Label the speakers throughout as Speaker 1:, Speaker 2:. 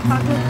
Speaker 1: Pagod.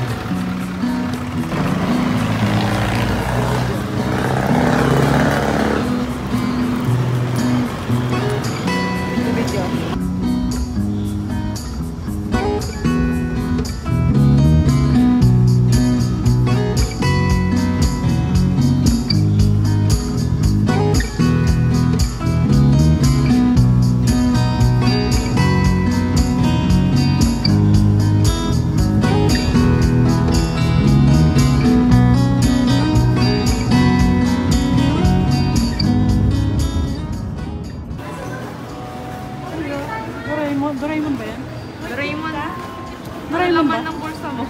Speaker 1: Doraemon ba yan?
Speaker 2: Doraemon?
Speaker 1: Doraemon ba?
Speaker 2: Laman ng bulsa mo.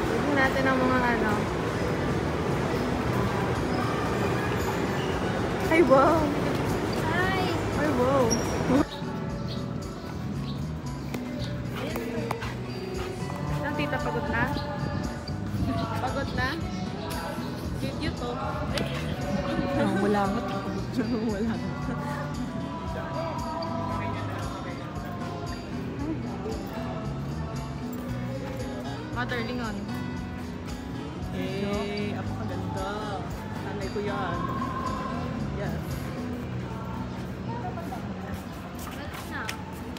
Speaker 2: Tignan natin ang mga ano. Ay, wow! Ay, wow! Ang tita, pagod na? Pagod na? Video to.
Speaker 1: Wala nga.
Speaker 2: Wala. Waterlingon.
Speaker 1: Eh, ako kaganda. Nanay ko yan. Yes.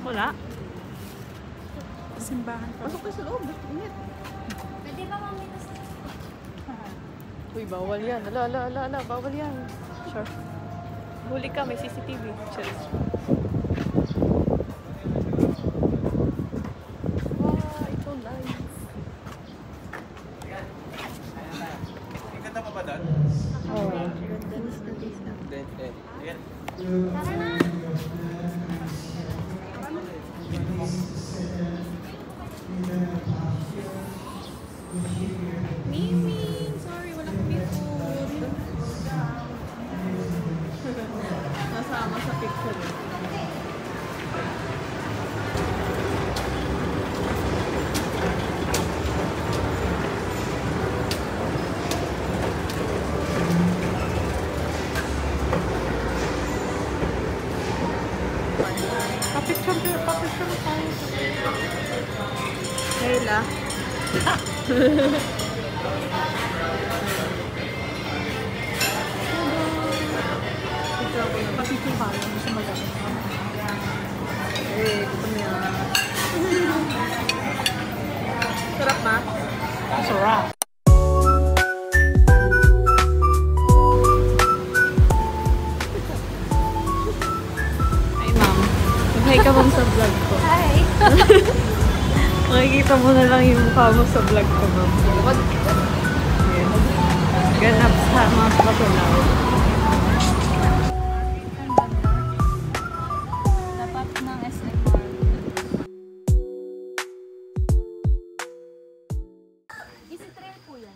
Speaker 2: Wala.
Speaker 1: Simbahan pa.
Speaker 2: Pasok kayo sa loob. Init.
Speaker 3: Pwede ba mamita sa...
Speaker 2: Uy, bawal yan. Ala. Bawal yan. Sure. Huli ka. May CCTV. Cheers. Wow, ito nice.
Speaker 4: Ganda pa ba doon?
Speaker 2: Oh.
Speaker 4: Ayan.
Speaker 3: Tara na!
Speaker 2: Mimi! Sorry, walang food. Nasama sa picture.
Speaker 1: Pa-picture tayo.
Speaker 2: Kayla.
Speaker 1: Pa-picture tayo. Gusto mag-amin.
Speaker 2: Eh, gusto mo yan. Sarap na?
Speaker 1: Sarap.
Speaker 2: Ay, ma'am. Mag-hi ka bang sa vlog ko?
Speaker 3: Hi!
Speaker 2: Makikita mo na lang yung mukha mo sa vlog ko, ma'am. Yes. Ganap sa mga patulaw.
Speaker 3: Dapat ng SMR. Easy trail po yan.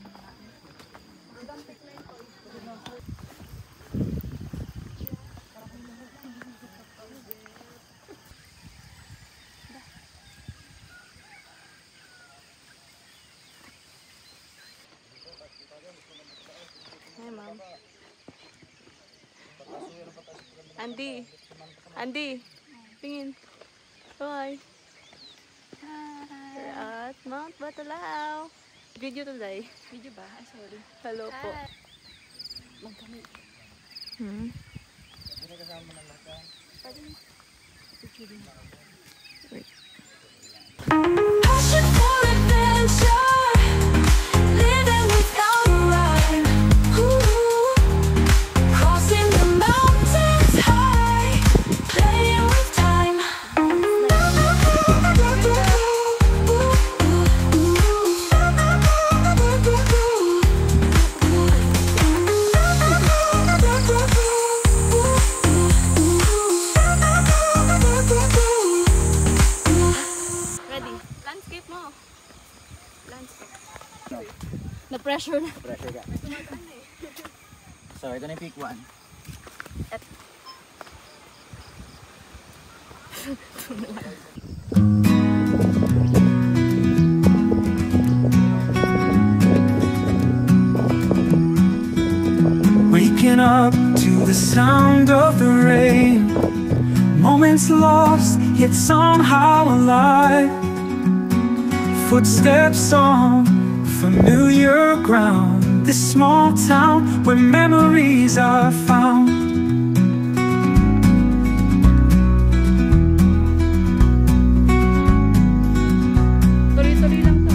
Speaker 2: Hi, ma'am. Andy. Andy. Tingin. Hi. We're at Mount Batulao. Video today.
Speaker 3: Video ba? Ay, sorry.
Speaker 2: Hello po.
Speaker 3: Magkamit.
Speaker 2: Wait.
Speaker 5: Passion for adventure, living without a rhyme. Ooh, crossing the mountains high, playing with time.
Speaker 2: Ready? Landscape mo. Landscape. Na-pressure na.
Speaker 4: Pressure ka. So, ito na yung pick 1.
Speaker 6: waking up to the sound of the rain. Moments lost, yet somehow alive. Footsteps on familiar ground. This small town where memories are found.
Speaker 2: Tuloy-tuloy lang to,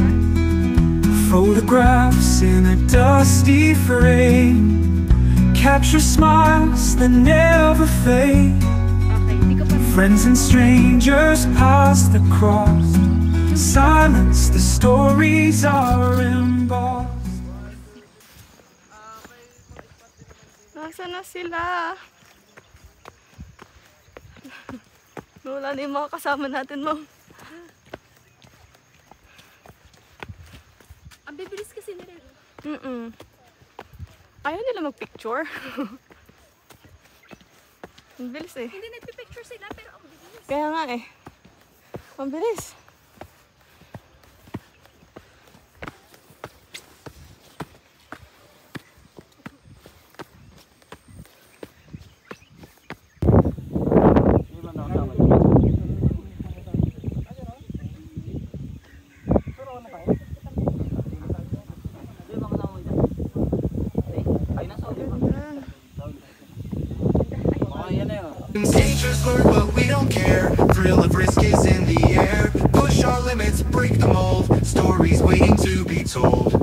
Speaker 6: Photographs in a dusty frame capture smiles that never fade.
Speaker 2: Okay, di ko pa.
Speaker 6: Friends and strangers passed across. Silence, the stories are embossed.
Speaker 2: Nasaan na sila? Wala na yung mga kasama natin, Mom.
Speaker 3: Ang bibilis kasi nila.
Speaker 2: Ayaw nila mag-picture. Ang bilis eh.
Speaker 3: Hindi nagpipicture sila pero ang bibilis.
Speaker 2: Kaya nga eh. Ang bilis.
Speaker 7: Dangers lurk, but we don't care. Thrill of risk is in the air. Push our limits, break the mold. Stories waiting to be told.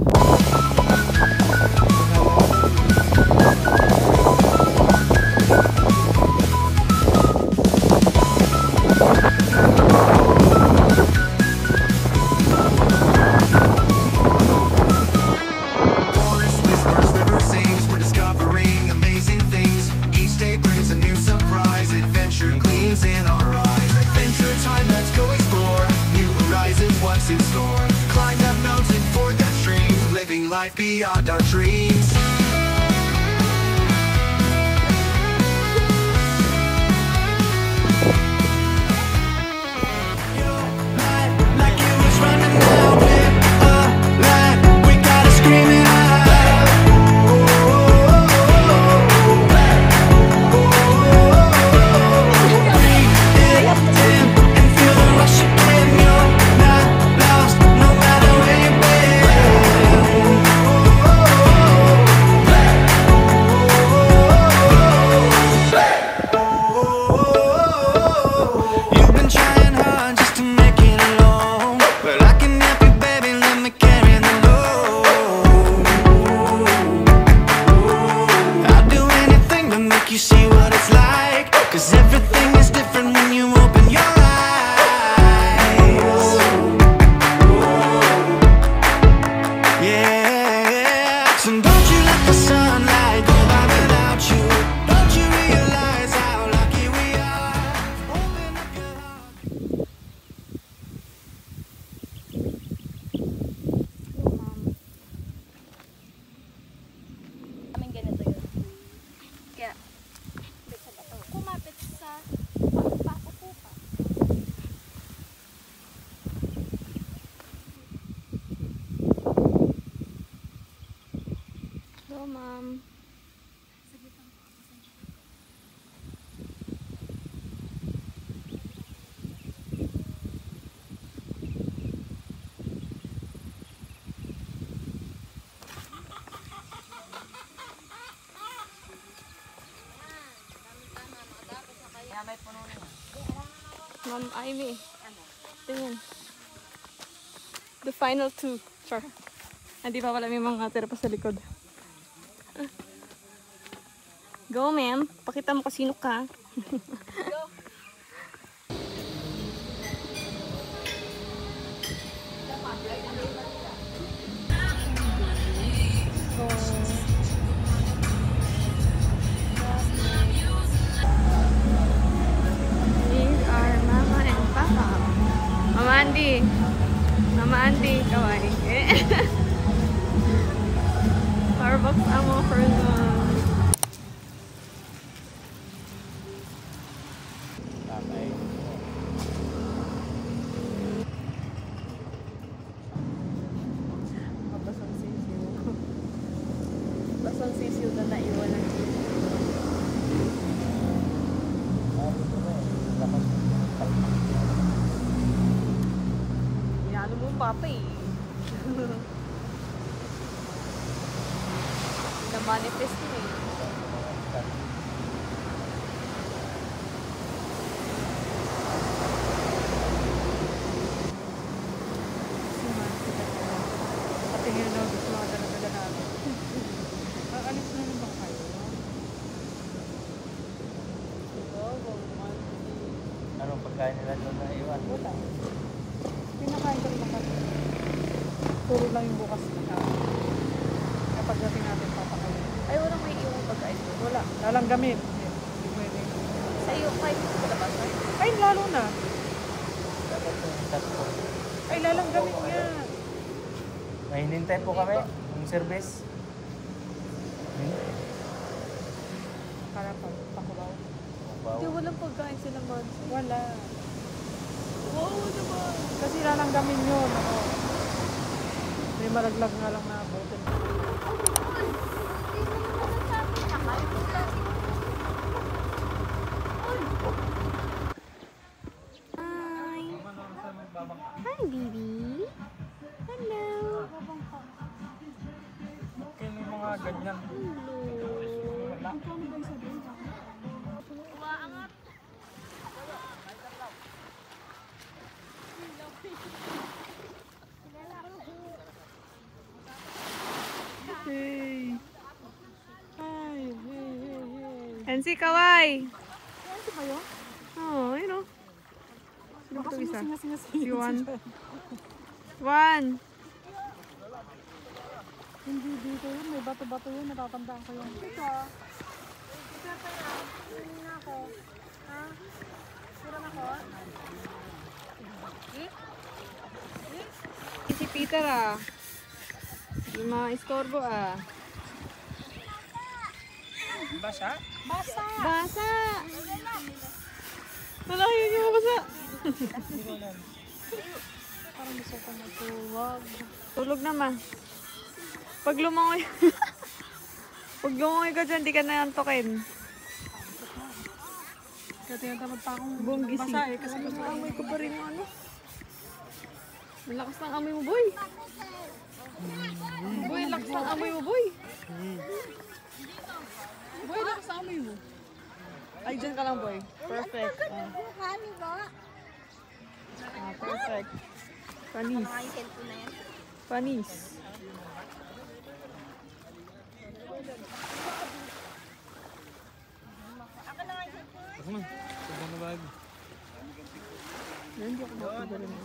Speaker 7: Forest whispers, river sings. We're discovering amazing things. Each day brings a new surprise. Adventure gleams in our eyes. Adventure time, let's go explore. New horizons, what's in store? Climb that mountain, ford that stream. Living life beyond our dreams. Like it was running out, we're alive. We gotta scream it out. Breathe it in and feel the rush again. You're not lost, no matter where you've been. You've been trying hard just to make it alone, but I can help you, baby. Let me carry the load. I'll do anything to make you see what it's like, 'cause everything is different when you open your eyes. Yeah, so don't you let the sunlight go by without you. Don't you realize how lucky we are? Open up your heart.
Speaker 3: Kaming ganito yun. Kaya, sa bato. Kumapit sa paupo ka.
Speaker 2: Hello, Mom. Ma'am Ivy. Tingin. The final two. Sure. Hindi pa pala may mga tira pa sa likod. Go, ma'am. Pakita mo kung sino ka. These are Mama and Papa. Mama Andy. Mama Andy, kawaii. Starbucks amo for them. Basang sisiw na naiwan ng papa eh. Na-manifest mo eh.
Speaker 1: Patingin na gusto mga dala-dala namin. Aalis na naman ba kayo?
Speaker 4: Anong pagkain nila doon na iwan?
Speaker 1: Wala. Pinakain ko naman kami. Puro lang yung bukas na. Kapag dating natin papakain.
Speaker 2: Ay, walang may iwang pagkain doon.
Speaker 1: Wala. Lalanggamin. Hindi pwede.
Speaker 2: Sa iyo, kahit sa labas.
Speaker 1: Ay, lalo na.
Speaker 4: Dapat yung tatlo.
Speaker 1: Ay, lalanggamin niya.
Speaker 4: May hinintay po kami. Yung service.
Speaker 1: Para pa, pakubaw.
Speaker 2: Hindi, walang pagkain sila, Mads.
Speaker 1: Wala.
Speaker 2: Wow, naman.
Speaker 1: Kasi lalanggamin yun. Ano. May malaglag nga lang na bottle.
Speaker 3: Hi, baby. Hello.
Speaker 1: Okay, may mga ganyan. Hey. Hi, hey, hey, hey.
Speaker 2: And si Kawai.
Speaker 1: Ano ba yun?
Speaker 2: Oo, yun o. Sino ba ito isa?
Speaker 1: Singa.
Speaker 2: Si Juan. Juan.
Speaker 1: Hindi dito yun. May bato-bato yun. Natatandaan ko yun. Dito.
Speaker 2: Si Peter ah. Yung mga iskorbo ah.
Speaker 1: Basa?
Speaker 2: Basa! Wala yun yung basa.
Speaker 1: Parang gusto ko matulog.
Speaker 2: Tulog naman. Pag lumangoy. Pag lumangoy ka dyan, di ka na antokin.
Speaker 1: Kaya tinatamad pa akong
Speaker 2: Buong gising.
Speaker 1: basa eh. Kasi gusto ko
Speaker 2: Amoy ko pa rin yung ano. Malakas ng amoy mo, boy. Boy, lakas ng amoy mo, boy. Boy, lakas ng amoy mo. Ay, dyan ka lang, boy. Perfect. Perfect. Panis. Panis. Hindi ako makagalan mo.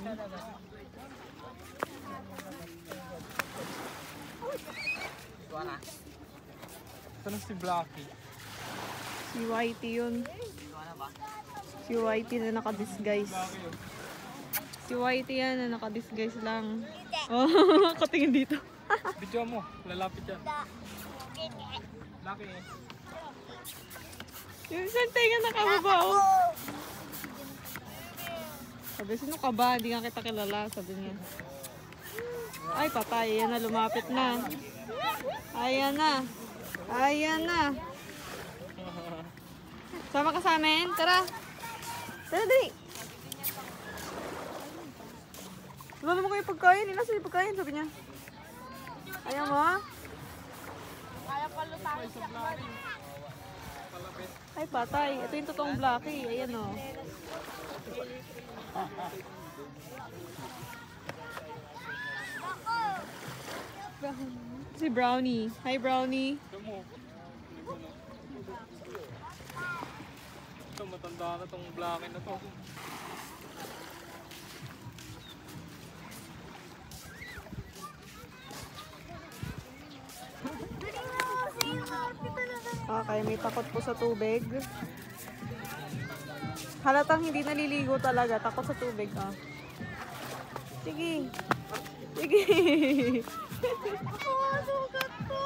Speaker 1: Ito na si Blackie.
Speaker 2: Si Whitey yun. Si Whitey na nakadisguise. Si Whitey yan na nakadisguise lang. Oh, katingin dito.
Speaker 1: Video mo. Lalapit yan. Blackie eh.
Speaker 2: Yung isang tenga nakababa, oh. Sabi, sino ka ba? Hindi nga kita kilala, sabi niya. Ay, patay. Ayan na, lumapit na. Ayan na. Ayan na. Sama ka sa amin? Tara. Tara, dali. Wala naman kayo pagkain. Nasa yung pagkain, sabi niya. Ayan mo, ha? Ay, patay. Ito yung totoong Blackie. Ayan, oh. Si Brownie. Hi, Brownie.
Speaker 1: Ito, matanda na tong Blackie na to.
Speaker 2: Okay, may takot po sa tubig. Halatang hindi naliligo talaga. Takot sa tubig, ah. Sige. Sige.
Speaker 3: Oh, sugat ko.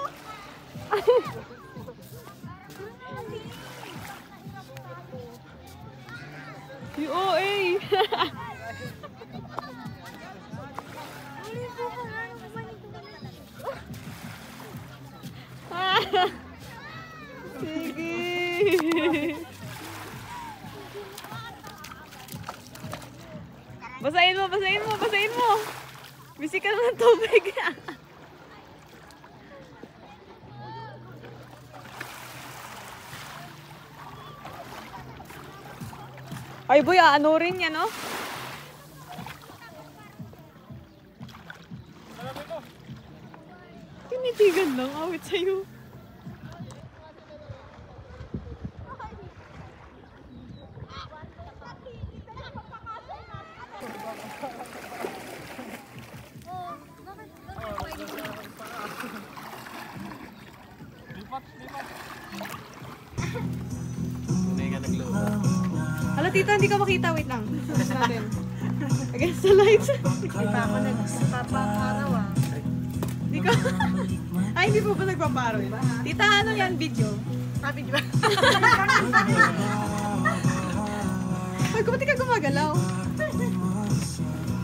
Speaker 2: Si OA. Sige. Basahin mo, basahin mo, basahin mo. Busy ka naman tubig. Ay boy, ano rin yan, no? Tinitigan lang, awit sa'yo. Hala tita, hindi ka makita. Wait lang. Focus natin. Against the lights.
Speaker 1: Hindi pa ako nagpapakaraw ah.
Speaker 2: Hindi ka. Ay, hindi po ba nagpaparo? Tita, ano yan? Video?
Speaker 1: Video ba?
Speaker 2: Ay, kumati ka gumagalaw.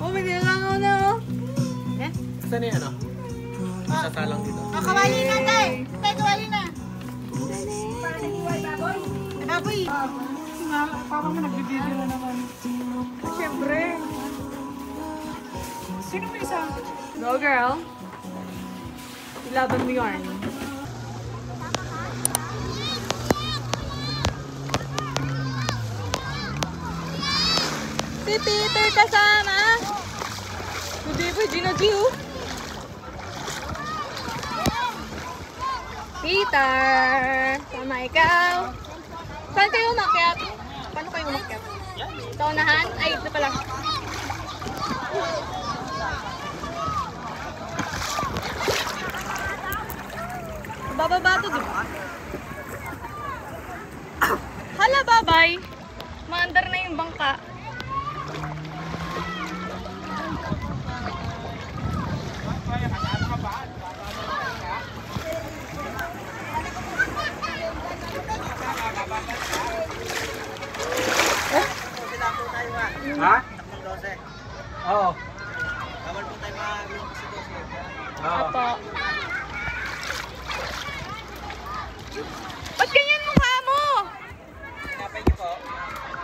Speaker 2: Oh, may nilangaw na oh. Eh?
Speaker 4: Saan yung ano? Sasalang dito.
Speaker 1: Kawali na tayo! Tayo kawali na! Baboy! Papa mo nagbibideo na naman. Siyempre. Sino mo isa?
Speaker 2: Go girl. Ilaban mo yarn. Si Peter kasama. Hindi po, Gino G. Peter! Sama ikaw. Saan kayo umakyat? Paano kayo umakyat? Sa unahan? Ay, ito pala. Bababa to, di ba? Hala, babay! Maandar na yung bangka.
Speaker 4: Ha? Oo. Oo.
Speaker 2: Apo. Ba't ganyan mukha mo?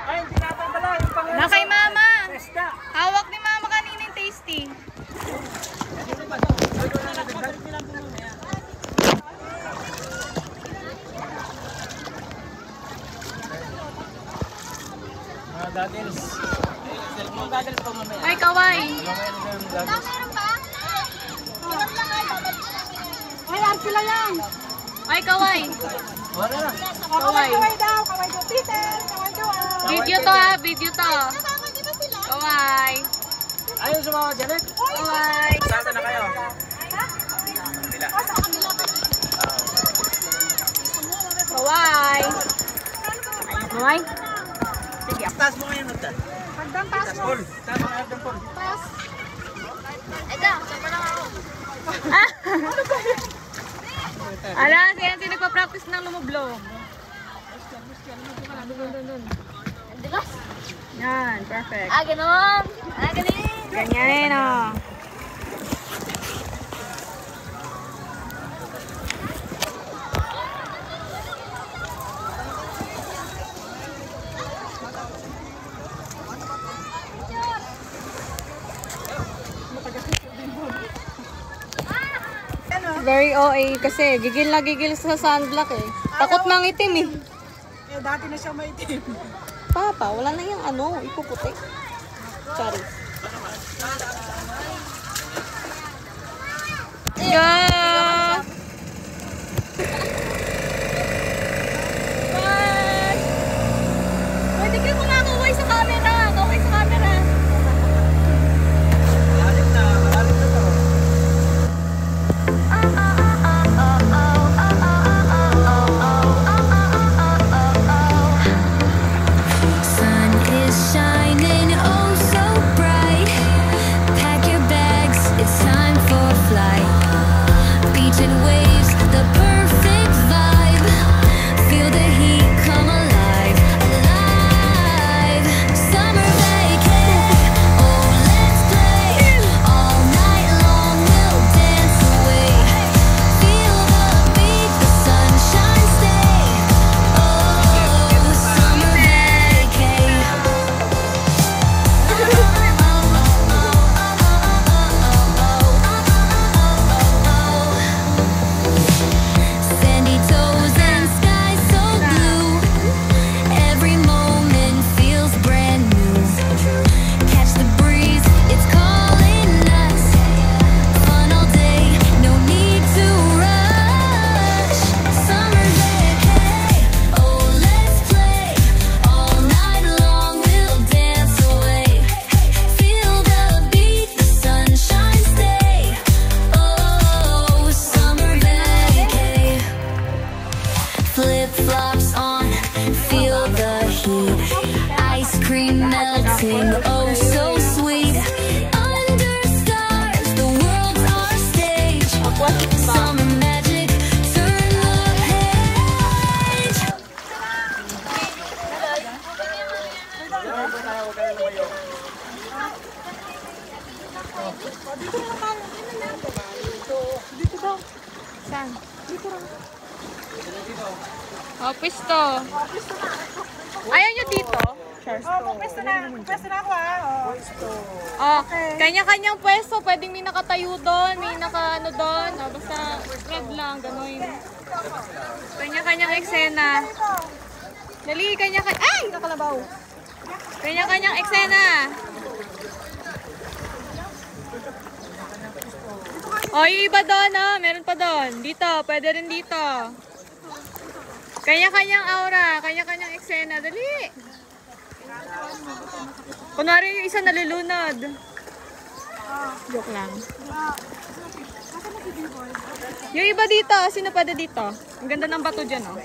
Speaker 4: Ay, hindi natin pala. Yung pangalan.
Speaker 2: Na kay mama.
Speaker 4: Testa.
Speaker 2: Hawak ni mama kanina yung tasty.
Speaker 4: Mga goggles. Mga goggles pa mamaya.
Speaker 2: Ay, kaway.
Speaker 4: Mamaya na yung goggles.
Speaker 1: Ay, sila yan!
Speaker 2: Ay, kaway.
Speaker 4: Wala na.
Speaker 2: Kaway.
Speaker 1: Kaway daw! Kaway daw, Peter! Kaway daw!
Speaker 2: Video to ha, video to. Kaway.
Speaker 4: Ayaw sumama, Janet.
Speaker 2: Kaway.
Speaker 4: Saan na kayo?
Speaker 2: Kaway. Kaway.
Speaker 4: Taas mo ngayon, Nagdan.
Speaker 1: Hagdan, taas mo!
Speaker 4: Paul. Taas mo ngayon, Paul.
Speaker 3: Ega, sama lang ako.
Speaker 2: Ala, siya yung nagpa-practice ng lumublog. Dun.
Speaker 3: Dilas.
Speaker 2: Yan, perfect.
Speaker 3: Ganon. Ganon.
Speaker 2: Ganyan oh. Very OA kasi gigil na gigil sa sunblock eh. Takot mang itim eh.
Speaker 1: Eh, dati na siya maitim.
Speaker 2: Papa, wala na yung ano, ipuputi. Sorry. Yeah! Bye! Pwede kayo kumakaway sa camera. Kaway sa camera.
Speaker 4: Malalim na to.
Speaker 5: Sun is shining oh so bright. oh so sweet. Under stars, the world's our stage. Summer magic, turn the page.
Speaker 1: Dito daw.
Speaker 2: Saan?
Speaker 1: Dito lang.
Speaker 2: Oh, pwesto. Ayaw nyo dito?
Speaker 1: Pwesto na ako
Speaker 2: Oh, kanya-kanyang pwesto. Pwedeng may nakatayo doon, may naka-ano doon. Oh, basta spread lang, gano'n. Kanya-kanyang eksena. Dali, kanya-kanya. Ay! Nakalabaw. Kanya-kanyang eksena. Oh, yung iba doon, oh. Meron pa doon. Dito, pwede rin dito. Kanya-kanyang aura, kanya-kanyang eksena. Dali! Kunwari yung isa nalulunod. Joke lang. Yung iba dito, sino pwede dito? Ang ganda ng bato dyan, oh.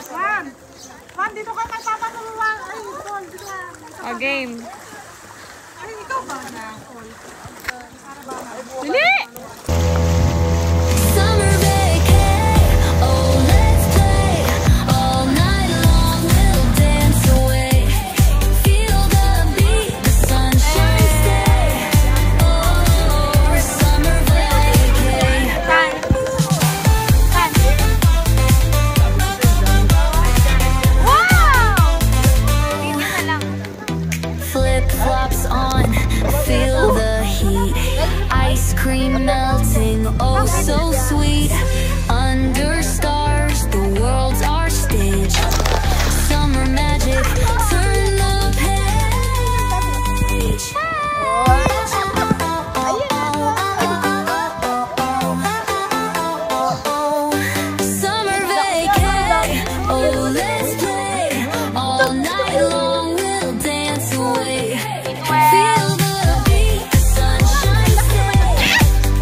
Speaker 1: Juan, dito ka kay Papa Tuluan. Ay, Paul, dito ka.
Speaker 2: Oh, game.
Speaker 1: Ay, ikaw ba na, Paul?
Speaker 2: Dali!
Speaker 5: Summer vacay, oh let's play. All night long we'll dance away. Feel the beat, the sunshine stay. Oh, summer vacay.
Speaker 2: Wow! Hindi na lang.
Speaker 5: Flip-flops on, feel the heat. Ice cream melting, oh so sweet. Under stars, the world's our stage. Summer magic, turn the page. Summer vacay, oh let's play. All night long we'll dance away. Feel the beat, the sunshine stay.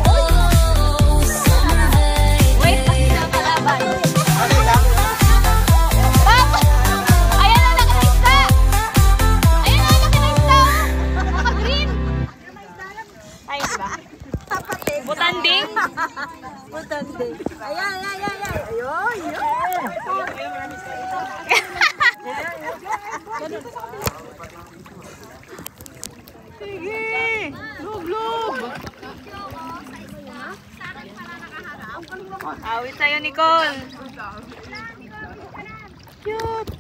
Speaker 5: Oh, summer vacay.
Speaker 3: Ayan na, nakaista! Ayan na, nakaista! Naka-green!
Speaker 2: Ay, ba? Butanding?
Speaker 1: Butanding. Ayan. Ayun.
Speaker 2: Sige! Lub! Awit sa'yo, Nicole. Cute!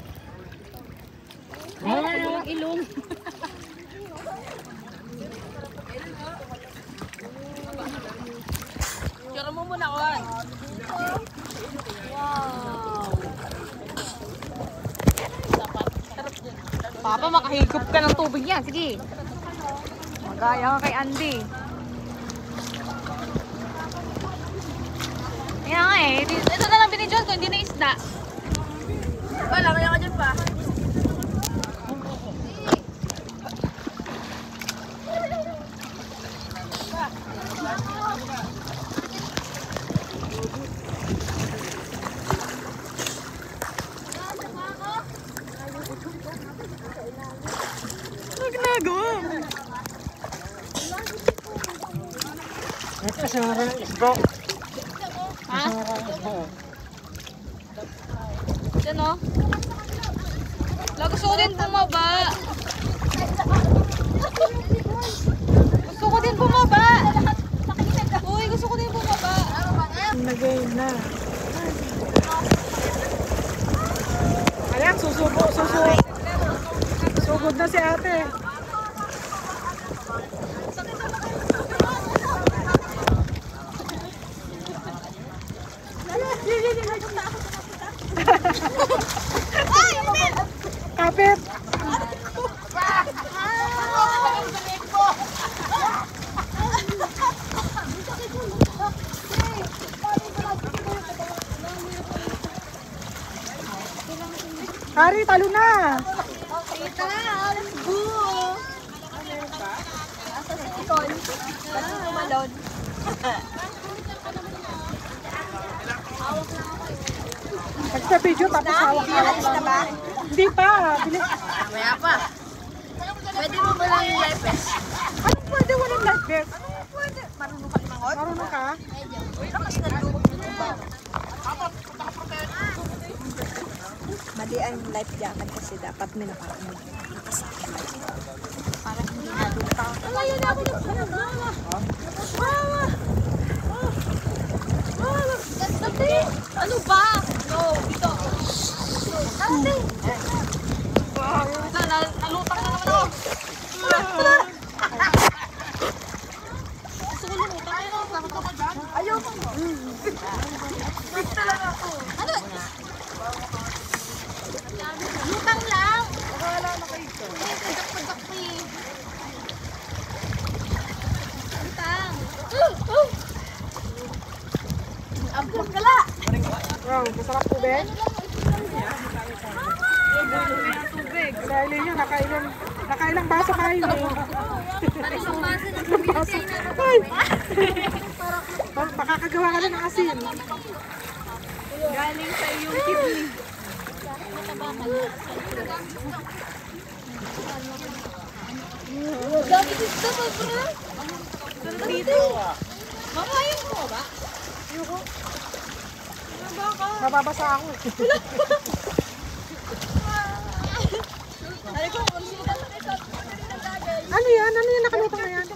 Speaker 2: Walang ilong. Tira mo muna, Juan. Wow! Papa, makahigop ka ng tubig yan. Sige. Magaya ka kay Andy. Kaya nga eh. Ito na lang binidyon ko, hindi na isda. Wala, kaya ka dyan pa. Ano ginagawa?
Speaker 4: Kasama ng isda.
Speaker 2: Ha? Diyan o. Gusto ko din bumaba. Gusto ko din bumaba. Uy, gusto ko din bumaba.
Speaker 1: Nag-game na. Ayan, susugod. Sugod na si ate. Kapit! Hari, talo na!
Speaker 3: Kita na, let's go! Asa si Nicole? Kasi tumalon.
Speaker 1: Nagsa-video tapos hawak-hawak lang. Hindi pa. Bilis.
Speaker 3: Maya pa.
Speaker 1: Bes,
Speaker 8: Marunong ka limangon?
Speaker 1: marunong ka?
Speaker 8: Lakas na lubog ng tuba. Mali ang life jacket kasi dapat may nakasakit. Para hindi nalutaw.
Speaker 3: Ngayon ako nagpapagawa. Dati! Ano ba? No, ito. Dati! Nalutang na naman ako. Gusto ko lumutang. Ayun, takot ako dyan.
Speaker 8: Ayoko mo.
Speaker 3: Basta lang ako. Ano? Lutang lang.
Speaker 1: Wala na kayo ito.
Speaker 3: Pagdak-pagdak ko eh. Lutang. Abdul kala.
Speaker 1: Wow, masarap po, Bes. Sa ilin nyo, nakailang baso kayo.
Speaker 3: Parang isang baso ng community na
Speaker 1: Ay! Makakagawa ka na ng asin.
Speaker 2: Galing sa iyong kidney.
Speaker 3: Dami dito pa, bro.
Speaker 2: Dito. Mamayin mo ba?
Speaker 1: Nababasa ako.
Speaker 3: Aray ko, kung sino lang sa
Speaker 1: Ano yan? Ano yan? Nakalutang na yan?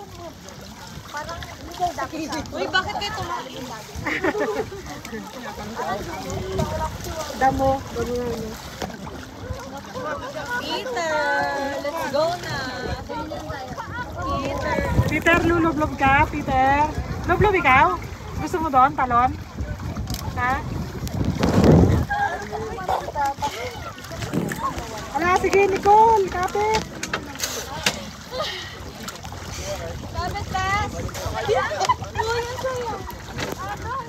Speaker 3: parang legal dapat.
Speaker 2: Uy, bakit kayo tumali?
Speaker 1: Damo. Damo nga ano.
Speaker 2: Peter, let's go na. Peter.
Speaker 1: Peter, lulublob ka? Peter? Lublob ikaw? Gusto mo doon? Talon? Ha? Ala, sige Nicole. Kapit.
Speaker 3: Kapit, Tess.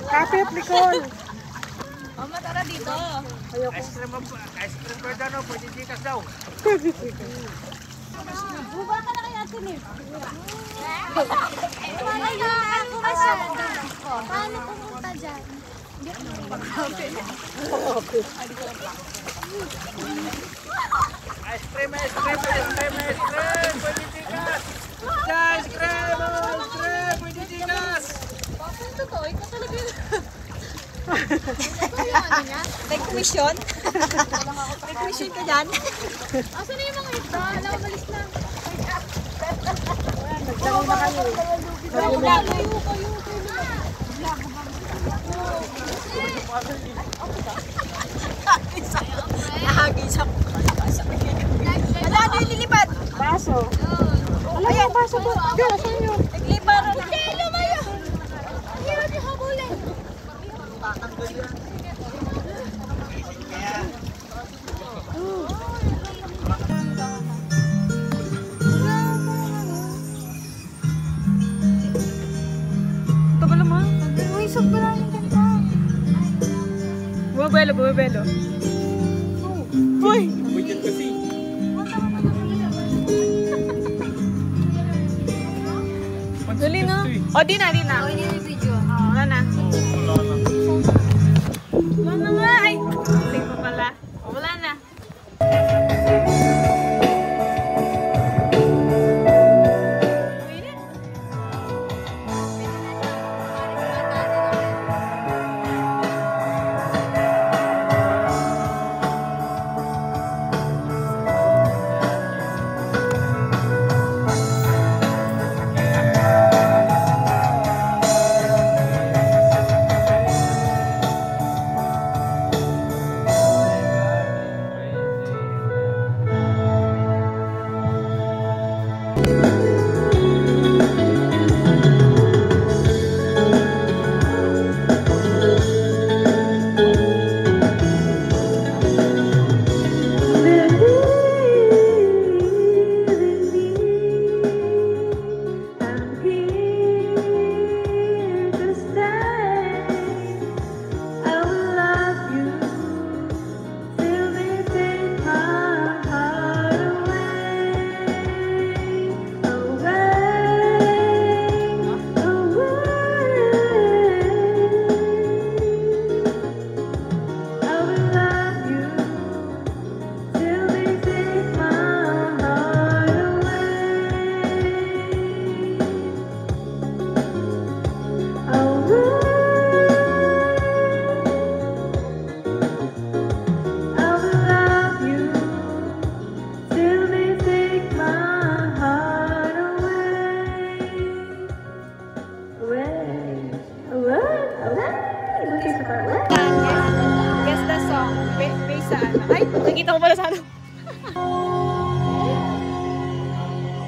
Speaker 1: Kapit, Nicole.
Speaker 2: Mama, tara dito.
Speaker 4: Ice cream pa daw, pwede dikas daw.
Speaker 3: Buba ka na kaya, Tinip. Paano Paano pumunta dyan?
Speaker 4: Ice cream, pwede dikas. Ice cream, pwede dikas.
Speaker 2: Bakit totoo? Ikaw talaga yun.
Speaker 8: May commission? May commission ka dyan?
Speaker 3: Asan na yung mga ito? Alam, malis na.
Speaker 1: Nagdamo na kayo.
Speaker 8: Nahagi siya. Wala na yung lilipad.
Speaker 1: Baso. Ala, yung baso doon. Diyan, saan yun?
Speaker 8: Naglipa rin.
Speaker 3: Hindi, lumayo! Hirap yung habulin.
Speaker 2: Tagal naman.
Speaker 3: Uy, sobrang ganda.
Speaker 2: Bumabelo, bumabelo. Uy! Dali na. O, di na, di na.
Speaker 3: Gawin niyo yung video.
Speaker 2: Wala na. Wala na nga. Ay, hindi pa pala. Wala na.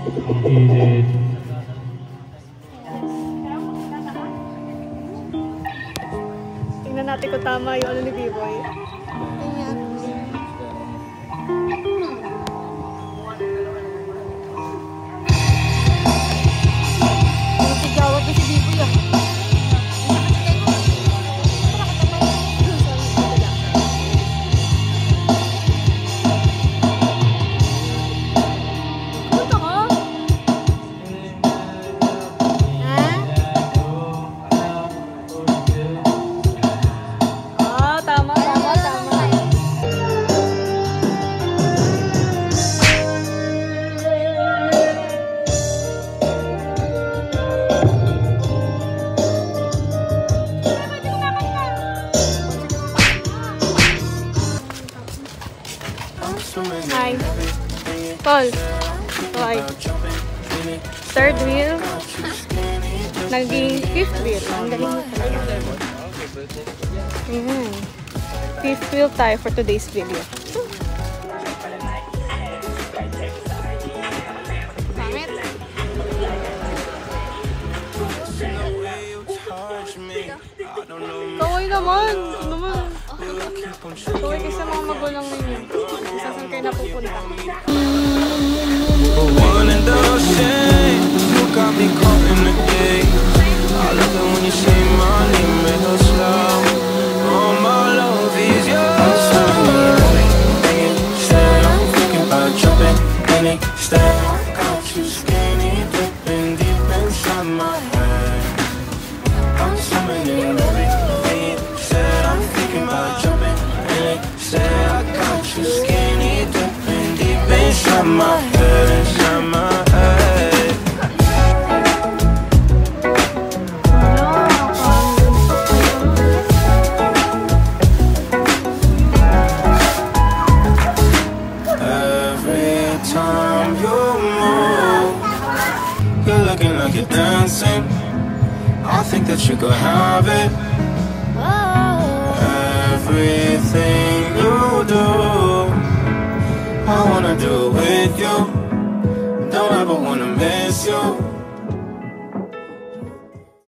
Speaker 6: Heated.
Speaker 2: Tingnan natin kung tama yung ano ni B-Boy. Nagsigawat na si B-Boy ah. Punta ka? Ah, tama. Hi. Paul. Hi. Third wheel. Naging fifth wheel. Ang galing mo talaga. Ayan. Fifth wheel tayo for today's video. Pangit. Kaway naman. Ano naman? Kaway kasi mga magulang ninyo. Isa saan kayo napupunta.
Speaker 9: One and the same, you got me caught in the game. I love it when you say my name real slow. All my love is yours. Said I'm thinking about jumping in it. Instead, got you skinny dipping deep inside my head. I'm swimming in it. Said I'm thinking about jumping in it. Said I got you skinny dipping deep inside my head. Inside my head. Every time you move, you're looking like you're dancing. I think that you could have it. Everything you do, I wanna do it with you. Don't ever wanna miss you.